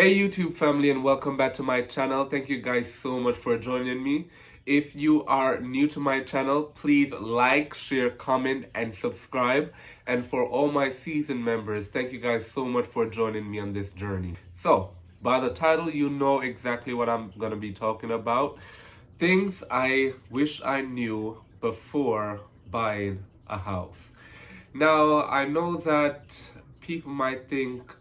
Hey YouTube family, and welcome back to my channel. Thank you guys so much for joining me. If you are new to my channel, please like, share, comment, and subscribe. And for all my seasoned members, thank you guys so much for joining me on this journey. So, by the title, you know exactly what I'm going to be talking about. Things I wish I knew before buying a house. Now, I know that people might think,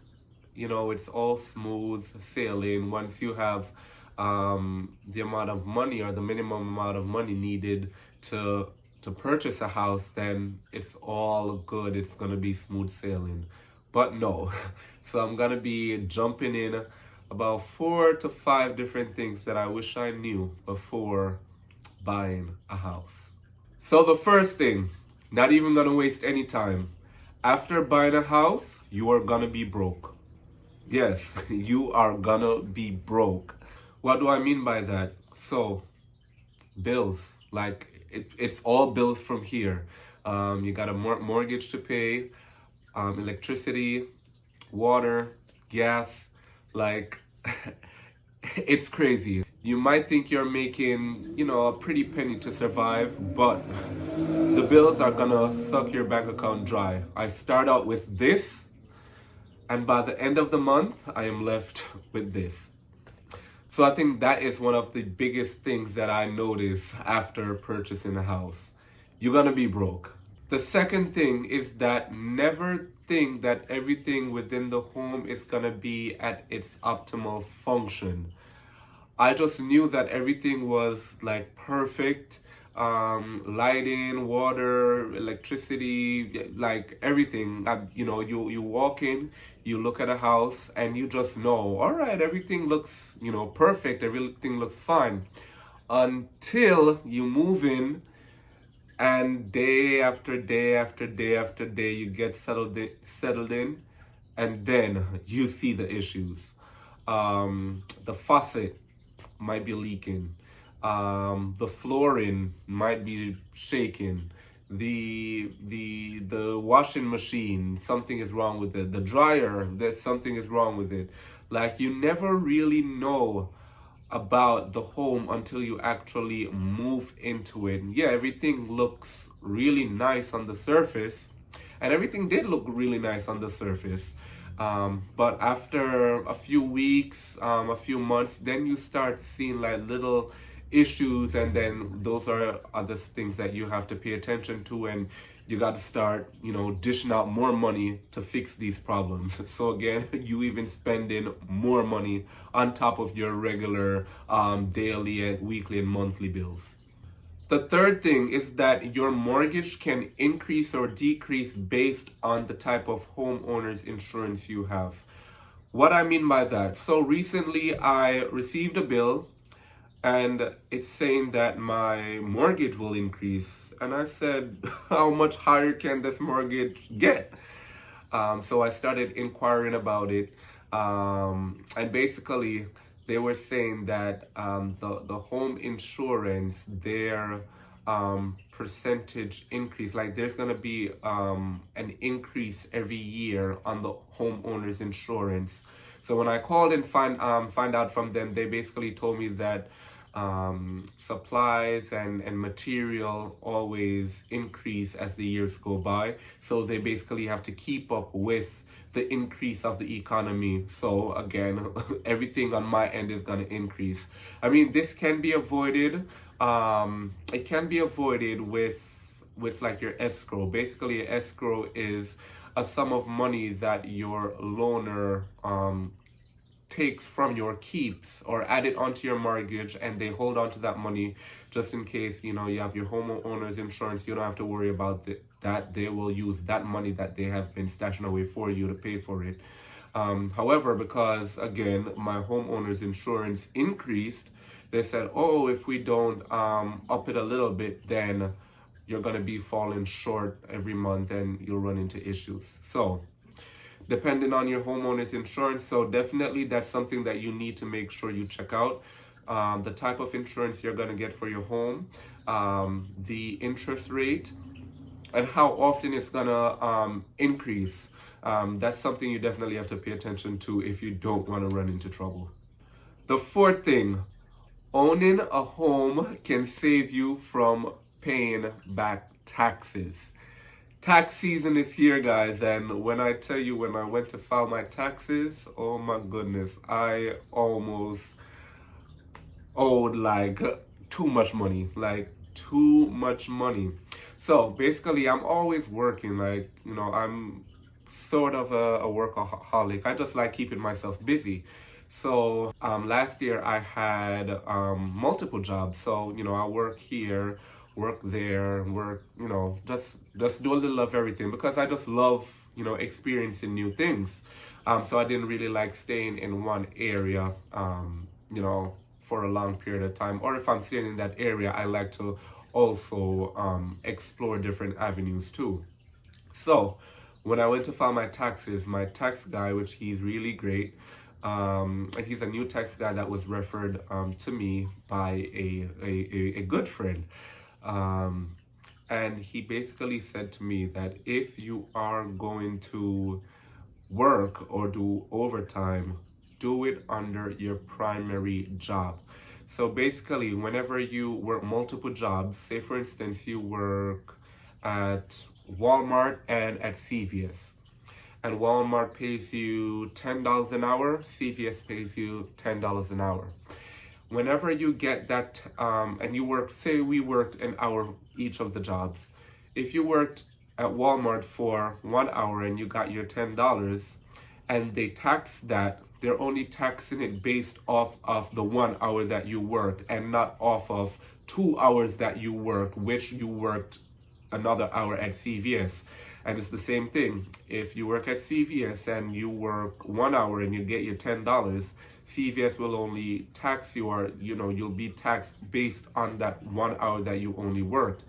it's all smooth sailing once you have the amount of money or the minimum amount of money needed to purchase a house, then it's all good. It's gonna be smooth sailing, but no. So I'm gonna be jumping in about 4 to 5 different things that I wish I knew before buying a house. So the first thing, not even gonna waste any time. After buying a house, you are gonna be broke. Yes, you are gonna be broke. What do I mean by that? So, bills, like it's all bills from here. You got a mortgage to pay, electricity, water, gas, like it's crazy. You might think you're making, a pretty penny to survive, but the bills are gonna suck your bank account dry. I start out with this, and by the end of the month, I am left with this. So I think that is one of the biggest things that I notice after purchasing a house. You're gonna be broke. The second thing is that never think that everything within the home is gonna be at its optimal function. I just knew that everything was like perfect. Lighting, water, electricity, like everything. You walk in, you look at a house, and you just know, all right, everything looks, perfect. Everything looks fine, until you move in, and day after day after day after day, you get settled in, and then you see the issues. The faucet might be leaking. The flooring might be shaking. The washing machine, something is wrong with it. The dryer, that something is wrong with it. Like, you never really know about the home until you actually move into it. Yeah, everything looks really nice on the surface, and everything did look really nice on the surface. But after a few weeks, a few months, then you start seeing like little issues, and then those are other things that you have to pay attention to, and you got to start, dishing out more money to fix these problems. So again, you even spending more money on top of your regular daily and weekly and monthly bills. The third thing is that your mortgage can increase or decrease based on the type of homeowner's insurance you have. What I mean by that, so recently I received a bill, and it's saying that my mortgage will increase. And I said, how much higher can this mortgage get? So I started inquiring about it. And basically, they were saying that the home insurance, their percentage increase, like there's going to be an increase every year on the homeowner's insurance. So when I called and find out from them, they basically told me that supplies and material always increase as the years go by. So they basically have to keep up with the increase of the economy. So again, everything on my end is going to increase. I mean, this can be avoided. It can be avoided with like your escrow. Basically, escrow is a sum of money that your loaner takes from your keeps or add it onto your mortgage, and they hold on to that money just in case you have your homeowner's insurance. You don't have to worry about that. They will use that money that they have been stashing away for you to pay for it. However, because again my homeowner's insurance increased, they said, oh, if we don't up it a little bit, then you're going to be falling short every month and you'll run into issues. So depending on your homeowner's insurance. So definitely that's something that you need to make sure you check out. The type of insurance you're going to get for your home, the interest rate, and how often it's going to increase. That's something you definitely have to pay attention to if you don't want to run into trouble. The fourth thing, owning a home can save you from paying back taxes. Tax season is here, guys, and when I tell you, when I went to file my taxes, oh my goodness, I almost owed like too much money, like too much money. So basically, I'm always working, like, I'm sort of a workaholic. I just like keeping myself busy. So last year I had multiple jobs. So I work here, work there, work, just do a little of everything because I just love experiencing new things. So I didn't really like staying in one area, for a long period of time. Or if I'm staying in that area, I like to also explore different avenues too. So when I went to file my taxes, my tax guy, which he's really great, and he's a new tax guy that was referred to me by a good friend. And he basically said to me that if you are going to work or do overtime, do it under your primary job. So basically, whenever you work multiple jobs, say for instance, you work at Walmart and at CVS, and Walmart pays you $10 an hour, CVS pays you $10 an hour. Whenever you get that, and you work, say we worked an hour each of the jobs. If you worked at Walmart for 1 hour and you got your $10, and they tax that, they're only taxing it based off of the 1 hour that you worked and not off of 2 hours that you worked, which you worked another hour at CVS. And it's the same thing. If you work at CVS and you work 1 hour and you get your $10, CVS will only tax you, or you'll be taxed based on that 1 hour that you only worked.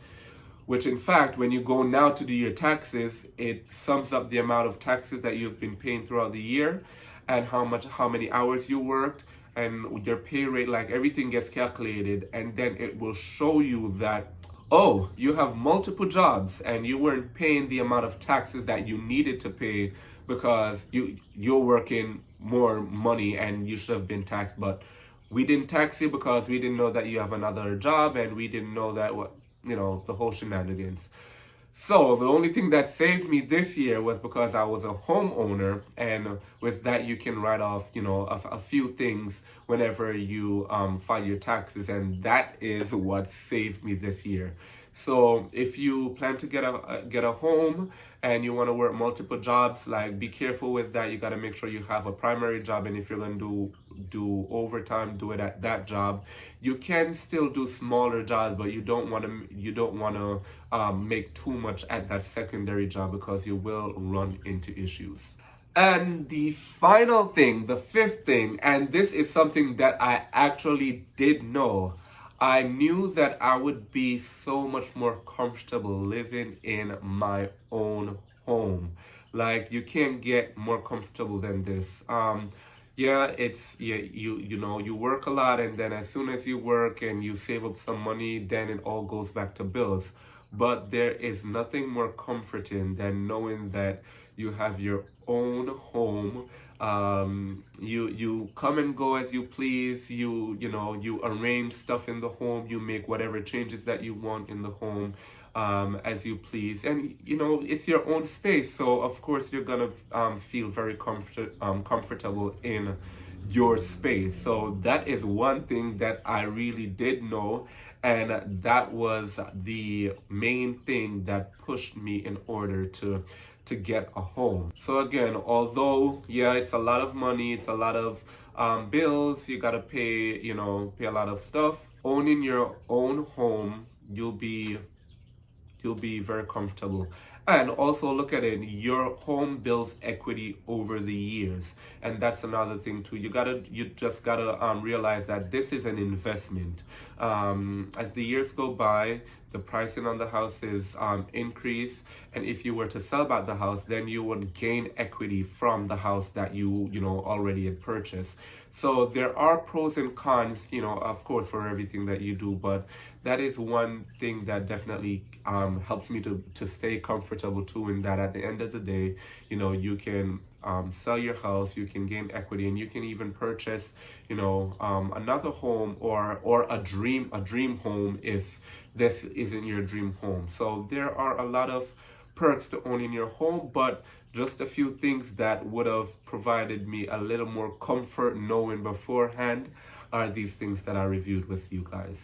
Which in fact, when you go now to do your taxes, it sums up the amount of taxes that you've been paying throughout the year and how many hours you worked and your pay rate, like everything gets calculated, and then it will show you that, oh, you have multiple jobs and you weren't paying the amount of taxes that you needed to pay because you're working more money and you should have been taxed, but we didn't tax you because we didn't know that you have another job, and we didn't know that the whole shenanigans. So the only thing that saved me this year was because I was a homeowner, and with that you can write off, a few things whenever you file your taxes, and that is what saved me this year. So if you plan to get a home and you want to work multiple jobs, like, be careful with that. You got to make sure you have a primary job, and if you're going to do overtime, do it at that job. You can still do smaller jobs, but you don't want to make too much at that secondary job because you will run into issues. And the final thing, the fifth thing, and this is something that I actually did know. I knew that I would be so much more comfortable living in my own home. Like, you can't get more comfortable than this. You work a lot, and then as soon as you work and you save up some money, then it all goes back to bills. But there is nothing more comforting than knowing that you have your own home. You come and go as you please. You arrange stuff in the home. You make whatever changes that you want in the home, as you please. And it's your own space, so of course you're gonna feel very comfortable in your space. So that is one thing that I really did know, and that was the main thing that pushed me in order to get a home. So again, although it's a lot of money, it's a lot of bills, you gotta pay a lot of stuff. Owning your own home, you'll be very comfortable. And also look at it, your home builds equity over the years, and that's another thing too. You just gotta realize that this is an investment. As the years go by, the pricing on the house is increased, and if you were to sell back the house, then you would gain equity from the house that you know already had purchased. So there are pros and cons, you know, of course, for everything that you do, but that is one thing that definitely helps me to stay comfortable too, in that at the end of the day, you know, you can sell your house, you can gain equity, and you can even purchase, you know, another home, or a dream home if this isn't your dream home. So there are a lot of perks to owning your home, but just a few things that would have provided me a little more comfort knowing beforehand are these things that I reviewed with you guys.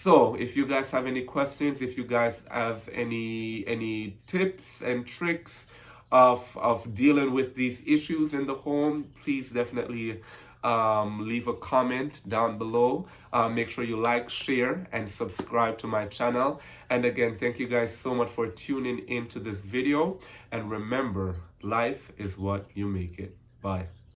So if you guys have any questions, if you guys have any tips and tricks of dealing with these issues in the home, please definitely leave a comment down below. Make sure you like, share, and subscribe to my channel. And again, thank you guys so much for tuning into this video. And remember, life is what you make it. Bye.